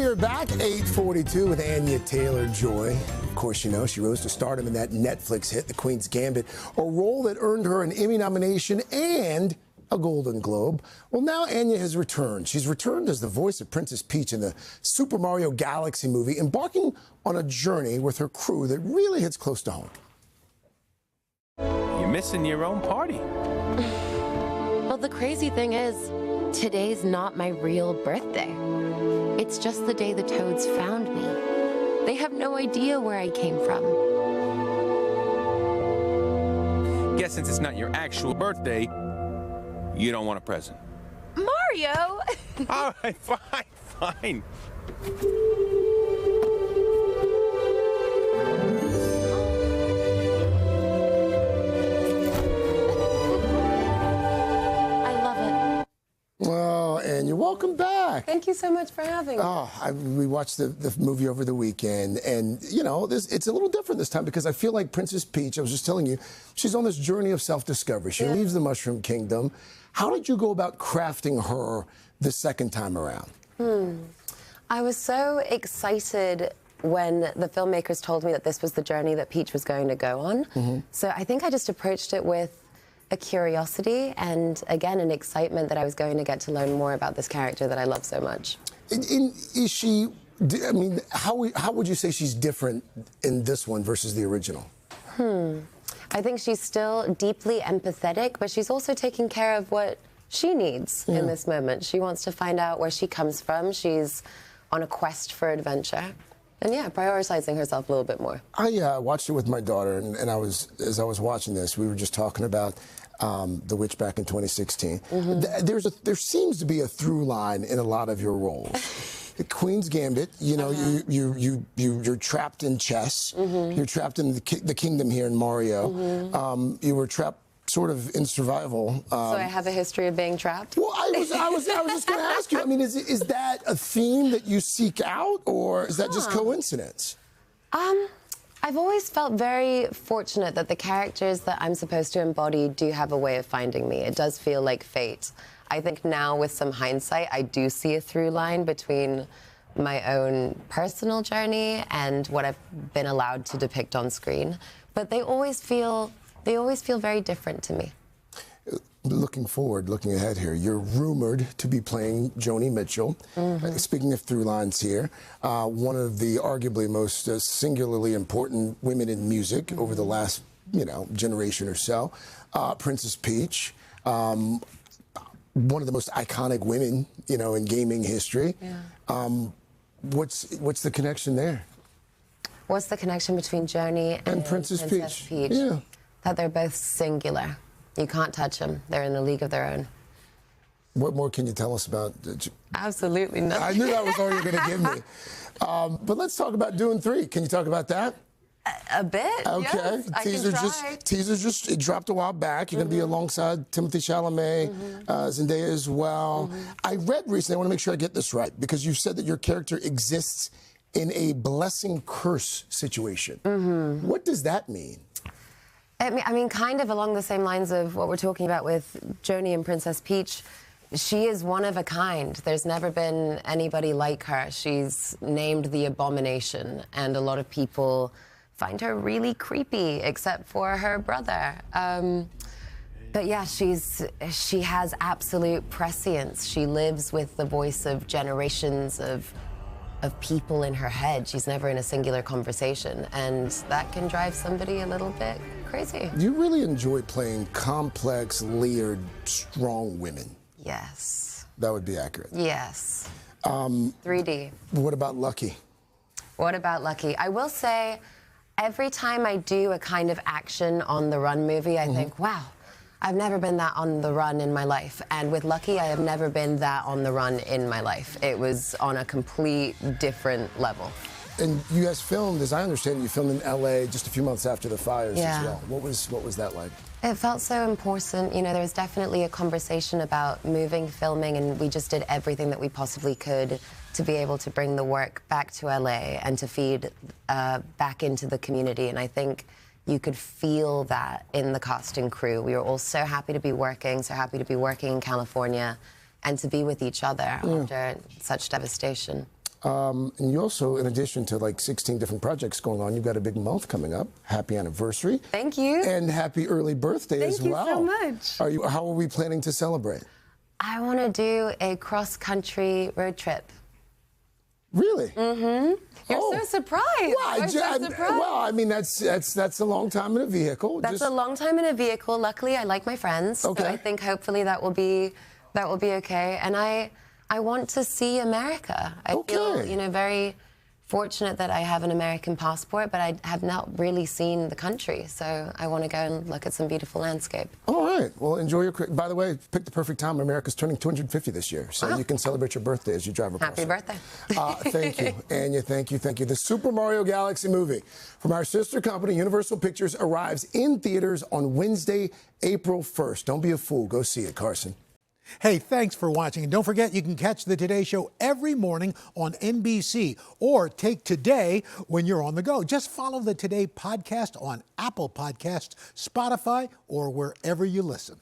we are back, 8:42 with Anya Taylor-Joy. Of course, you know, she rose to stardom in that Netflix hit, The Queen's Gambit, a role that earned her an Emmy nomination and a Golden Globe. Well, now Anya has returned. She's returned as the voice of Princess Peach in the Super Mario Galaxy movie, embarking on a journey with her crew that really hits close to home. You're missing your own party. Well, the crazy thing is, today's not my real birthday. It's just the day the Toads found me. They have no idea where I came from. Guess since it's not your actual birthday, you don't want a present. Mario! All right, fine. And you're welcome back. Thank you so much for having me. We watched the movie over the weekend, and you know, it's a little different this time because I feel like Princess Peach, I was just telling you, she's on this journey of self-discovery. She leaves the Mushroom Kingdom. How did you go about crafting her the second time around? I was so excited when the filmmakers told me that this was the journey that Peach was going to go on. So I think I just approached it with a curiosity and, again, an excitement that I was going to get to learn more about this character that I love so much. Is she, I mean, how would you say she's different in this one versus the original? I think she's still deeply empathetic, but she's also taking care of what she needs in this moment. She wants to find out where she comes from. She's on a quest for adventure. And yeah, prioritizing herself a little bit more. I watched it with my daughter, and as I was watching this, we were just talking about The Witch back in 2016. There seems to be a through line in a lot of your roles. The Queen's Gambit, you know, you're trapped in chess. You're trapped in the kingdom here in Mario. You were trapped sort of in survival. So I have a history of being trapped? Well, I was just going to ask you, I mean, is that a theme that you seek out, or is that just coincidence? I've always felt very fortunate that the characters that I'm supposed to embody do have a way of finding me. It does feel like fate. I think now, with some hindsight, I do see a through line between my own personal journey and what I've been allowed to depict on screen. But they always feel very different to me. Looking forward, looking ahead here, you're rumored to be playing Joni Mitchell. Speaking of through lines here, one of the arguably most singularly important women in music over the last, generation or so. Princess Peach, one of the most iconic women, in gaming history. What's the connection there? What's the connection between Joni and Princess Peach? Yeah. That they're both singular. You can't touch them. They're in a league of their own. What more can you tell us about? Absolutely nothing. I knew that was all you were going to give me. But let's talk about Dune 3. Can you talk about that? A bit. Okay. Yes, Teaser just it dropped a while back. You're going to be alongside Timothée Chalamet, Zendaya as well. I read recently, I want to make sure I get this right, because you said that your character exists in a blessing-curse situation. What does that mean? I mean, kind of along the same lines of what we're talking about with Joni and Princess Peach. She is one of a kind. There's never been anybody like her. She's named the Abomination, and a lot of people find her really creepy, except for her brother. But yeah, she has absolute prescience. She lives with the voice of generations of people in her head. She's never in a singular conversation, and that can drive somebody a little bit crazy. You really enjoy playing complex, layered, strong women. Yes. That would be accurate. Yes. 3D. What about Lucky? What about Lucky? I will say, every time I do a kind of action on the run movie, I think, wow, I've never been that on the run in my life. And with Lucky, I have never been that on the run in my life. It was on a complete different level. And you guys filmed, as I understand it, you filmed in LA just a few months after the fires as well. What was that like? It felt so important. There was definitely a conversation about moving, filming, and we just did everything that we possibly could to be able to bring the work back to LA and to feed back into the community. And I think you could feel that in the cast and crew. We were all so happy to be working, in California, and to be with each other after such devastation. And you also, in addition to like 16 different projects going on, you've got a big month coming up. Happy anniversary. Thank you. And happy early birthday as well. Thank you so much. How are we planning to celebrate? I want to do a cross-country road trip. Really? Mm-hmm. You're so surprised. Well, I mean, that's a long time in a vehicle. That's a long time in a vehicle. Luckily, I like my friends, okay. So I think hopefully that will be okay. And I want to see America. I feel, very fortunate that I have an American passport, but I have not really seen the country. So I want to go and look at some beautiful landscape. All right. Well, enjoy your... By the way, pick the perfect time. America's turning 250 this year, so you can celebrate your birthday as you drive across. Happy birthday. Thank you, Anya. Thank you. The Super Mario Galaxy movie from our sister company, Universal Pictures, arrives in theaters on Wednesday, April 1st. Don't be a fool. Go see it, Carson. Hey, thanks for watching. And don't forget, you can catch the Today Show every morning on NBC or take Today when you're on the go. Just follow the Today podcast on Apple Podcasts, Spotify, or wherever you listen.